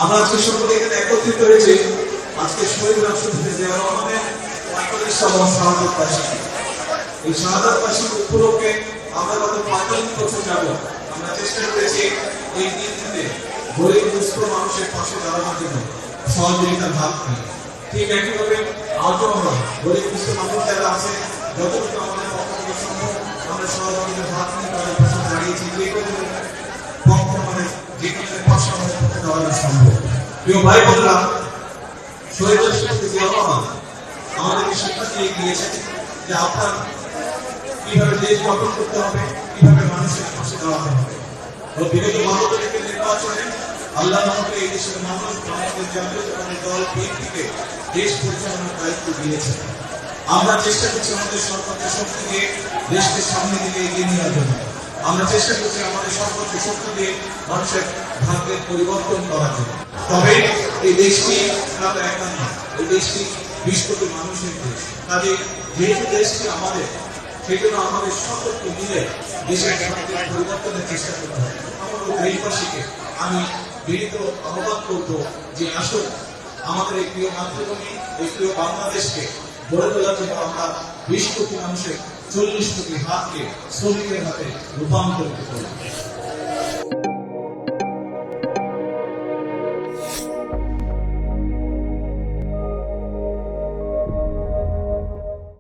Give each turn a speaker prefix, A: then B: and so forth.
A: আমরা আজকে সকলে এখানে একত্রিত হয়েছি আজকে শহীদ রাষ্ট্রপতি জিয়া রহমানের ৪৫তম শাহাদাত বার্ষিকী। এই শাহাদাত বার্ষিকী উপলক্ষে আমরা গত ৪৫ বছর যাবত আমরা চেষ্টা করেছি এই দিনটিতে গরিব দুস্থ মানুষের পাশে দাঁড়ানোর জন্য সহযোগিতার হাত নিয়ে। ঠিক একইভাবে আজও আমরা গরিব দুস্থ মানুষ যারা আছে যতটুকু আমাদের পক্ষ থেকে সম্ভব আমরা সহযোগিতার হাত নিয়ে তাদের পাশে দাঁড়িয়েছি। যে কোনো পক্ষ আমাদের যে কোনো পাশে আমাদের পক্ষে দাঁড়ানো সম্ভব। প্রিয় ভাই বোনেরা, শহীদ রাষ্ট্রপতি জিয়া রহমান আমাদেরকে শিক্ষা দিয়ে গিয়েছেন যে আপনার কিভাবে দেশ গঠন করতে হবে, কিভাবে মানুষের পাশে দাঁড়াতে হবে। বিগত গণতান্ত্রিক নির্বাচনে আল্লাহ আমাকে এই দেশের মানুষ আমাদের জাতীয়তাবাদী দল বিএনপিকে দেশ পরিচালনার দায়িত্ব দিয়েছেন। আমরা চেষ্টা করছি আমাদের সর্বোচ্চ শক্তি দিয়ে দেশকে সামনে দিকে এগিয়ে নেওয়ার জন্য। আমরা চেষ্টা করছি আমাদের সর্বোচ্চ শক্তি দিয়ে মানুষের ভাগ্যের পরিবর্তন করার জন্য। তবে এই দেশটি একা না, এই দেশটি ২০ কোটি মানুষের দেশ। কাজে যেহেতু দেশটি আমাদের, সেই জন্য আমাদের সকলকে মিলে দেশের ভাগ্যের পরিবর্তনের চেষ্টা করতে হবে। আমাদের দেশবাসীকে আমি বিনীত আহ্বান করব যে আসুন আমাদের এই প্রিয় মাতৃভূমি, এই প্রিয় বাংলাদেশকে গড়ে তোলার জন্য আমরা ২০ কোটি মানুষের ৪০ কোটি হাতকে শ্রমিকের হাতে রূপান্তরিত করব।